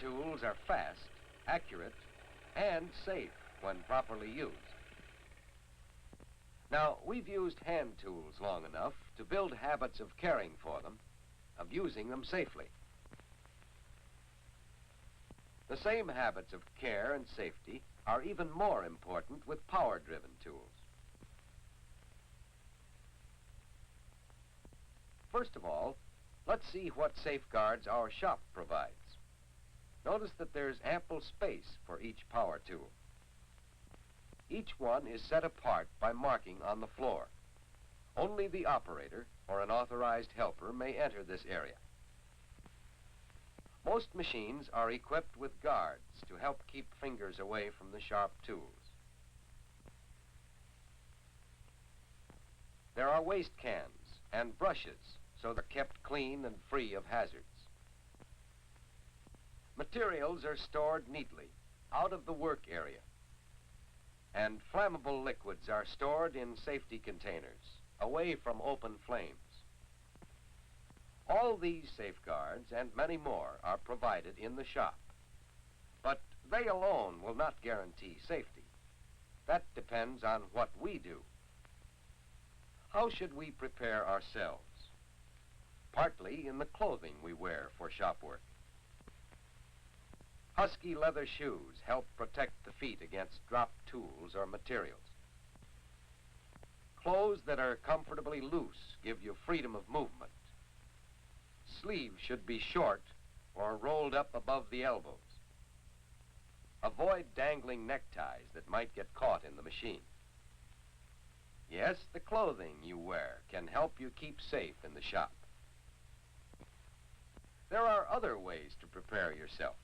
tools are fast, accurate, and safe when properly used. Now, we've used hand tools long enough to build habits of caring for them, of using them safely. The same habits of care and safety are even more important with power-driven tools. First of all, let's see what safeguards our shop provides. Notice that there's ample space for each power tool. Each one is set apart by marking on the floor. Only the operator or an authorized helper may enter this area. Most machines are equipped with guards to help keep fingers away from the sharp tools. There are waste cans and brushes so they're kept clean and free of hazards. Materials are stored neatly out of the work area, and flammable liquids are stored in safety containers away from open flames. All these safeguards and many more are provided in the shop, but they alone will not guarantee safety. That depends on what we do. How should we prepare ourselves? Partly in the clothing we wear for shop work. Husky leather shoes help protect the feet against dropped tools or materials. Clothes that are comfortably loose give you freedom of movement. Sleeves should be short or rolled up above the elbows. Avoid dangling neckties that might get caught in the machine. Yes, the clothing you wear can help you keep safe in the shop. There are other ways to prepare yourself.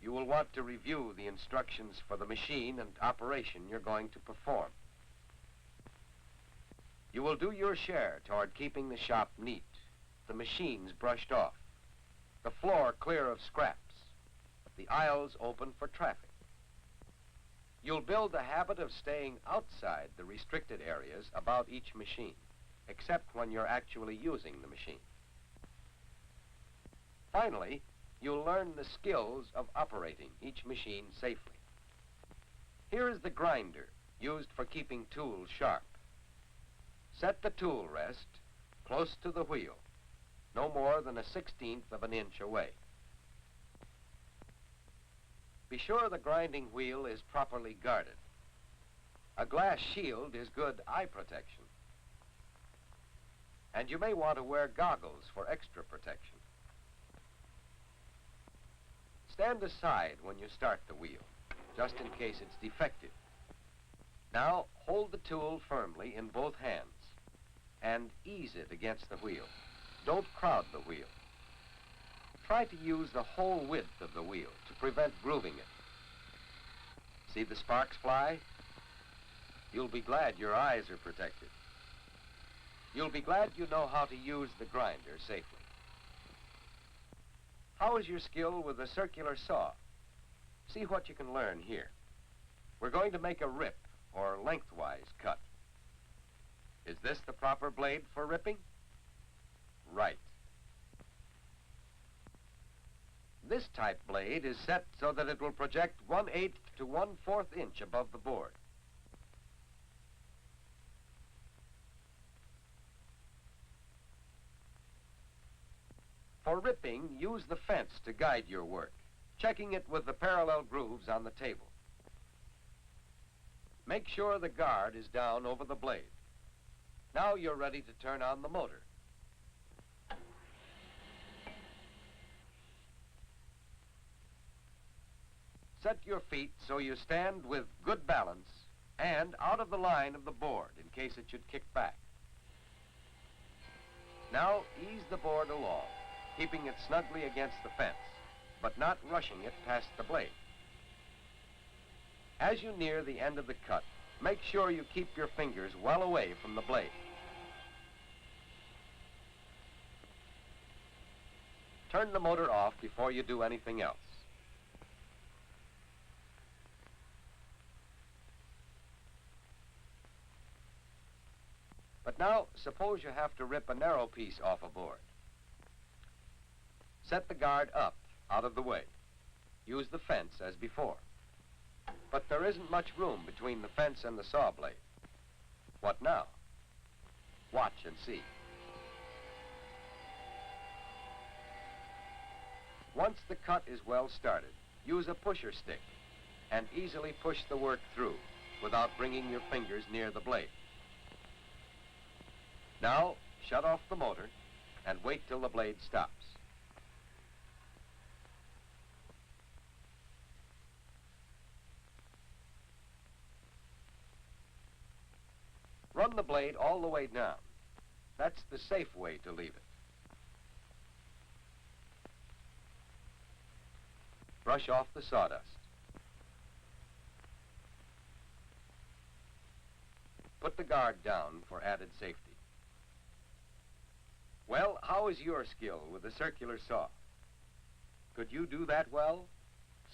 You will want to review the instructions for the machine and operation you're going to perform. You will do your share toward keeping the shop neat, the machines brushed off, the floor clear of scraps, the aisles open for traffic. You'll build the habit of staying outside the restricted areas about each machine, except when you're actually using the machine. Finally, you'll learn the skills of operating each machine safely. Here is the grinder used for keeping tools sharp. Set the tool rest close to the wheel, no more than 1/16 of an inch away. Be sure the grinding wheel is properly guarded. A glass shield is good eye protection. And you may want to wear goggles for extra protection. Stand aside when you start the wheel, just in case it's defective. Now, hold the tool firmly in both hands and ease it against the wheel. Don't crowd the wheel. Try to use the whole width of the wheel to prevent grooving it. See the sparks fly? You'll be glad your eyes are protected. You'll be glad you know how to use the grinder safely. How is your skill with a circular saw? See what you can learn here. We're going to make a rip or lengthwise cut. Is this the proper blade for ripping? Right. This type blade is set so that it will project 1/8 to 1/4 inch above the board. For ripping, use the fence to guide your work, checking it with the parallel grooves on the table. Make sure the guard is down over the blade. Now you're ready to turn on the motor. Set your feet so you stand with good balance and out of the line of the board in case it should kick back. Now ease the board along, keeping it snugly against the fence, but not rushing it past the blade. As you near the end of the cut, make sure you keep your fingers well away from the blade. Turn the motor off before you do anything else. But now, suppose you have to rip a narrow piece off a board. Set the guard up out of the way. Use the fence as before. But there isn't much room between the fence and the saw blade. What now? Watch and see. Once the cut is well started, use a pusher stick and easily push the work through without bringing your fingers near the blade. Now, shut off the motor and wait till the blade stops. Run the blade all the way down. That's the safe way to leave it. Brush off the sawdust. Put the guard down for added safety. Well, how is your skill with the circular saw? Could you do that well,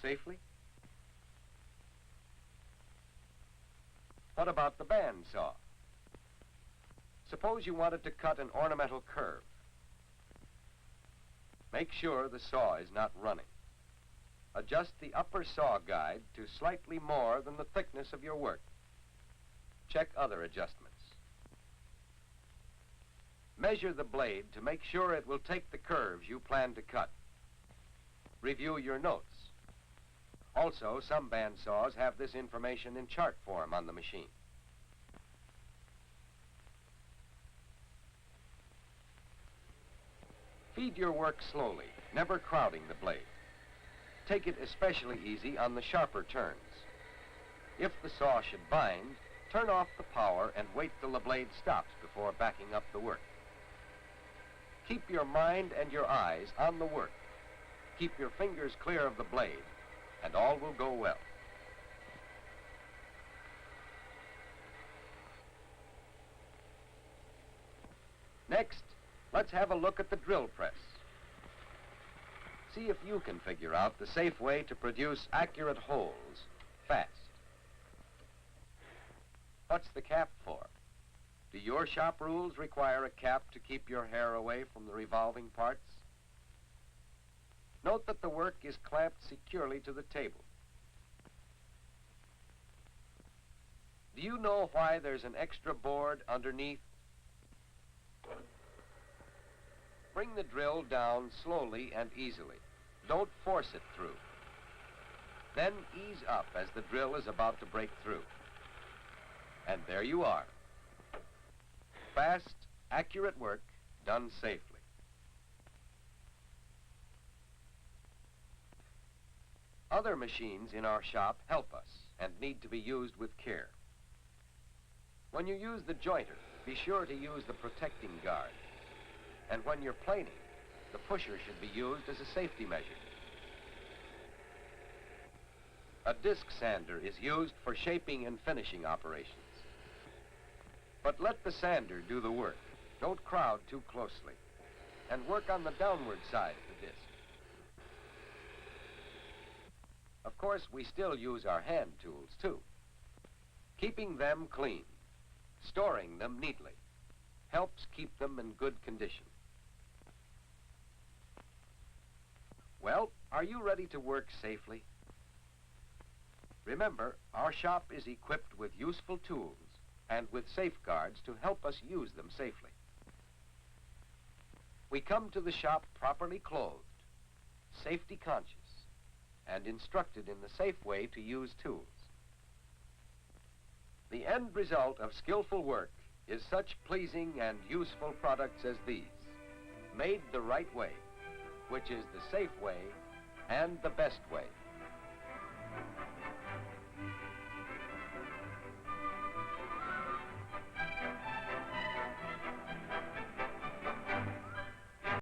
safely? What about the band saw? Suppose you wanted to cut an ornamental curve. Make sure the saw is not running. Adjust the upper saw guide to slightly more than the thickness of your work. Check other adjustments. Measure the blade to make sure it will take the curves you plan to cut. Review your notes. Also, some band saws have this information in chart form on the machine. Feed your work slowly, never crowding the blade. Take it especially easy on the sharper turns. If the saw should bind, turn off the power and wait till the blade stops before backing up the work. Keep your mind and your eyes on the work. Keep your fingers clear of the blade, and all will go well. Next, let's have a look at the drill press. See if you can figure out the safe way to produce accurate holes fast. What's the cap for? Do your shop rules require a cap to keep your hair away from the revolving parts? Note that the work is clamped securely to the table. Do you know why there's an extra board underneath? Bring the drill down slowly and easily. Don't force it through. Then ease up as the drill is about to break through. And there you are. Fast, accurate work done safely. Other machines in our shop help us and need to be used with care. When you use the jointer, be sure to use the protecting guard. And when you're planing, the pusher should be used as a safety measure. A disc sander is used for shaping and finishing operations. But let the sander do the work. Don't crowd too closely. And work on the downward side of the disc. Of course, we still use our hand tools, too. Keeping them clean, storing them neatly, helps keep them in good condition. Well, are you ready to work safely? Remember, our shop is equipped with useful tools and with safeguards to help us use them safely. We come to the shop properly clothed, safety conscious, and instructed in the safe way to use tools. The end result of skillful work is such pleasing and useful products as these, made the right way, which is the safe way and the best way.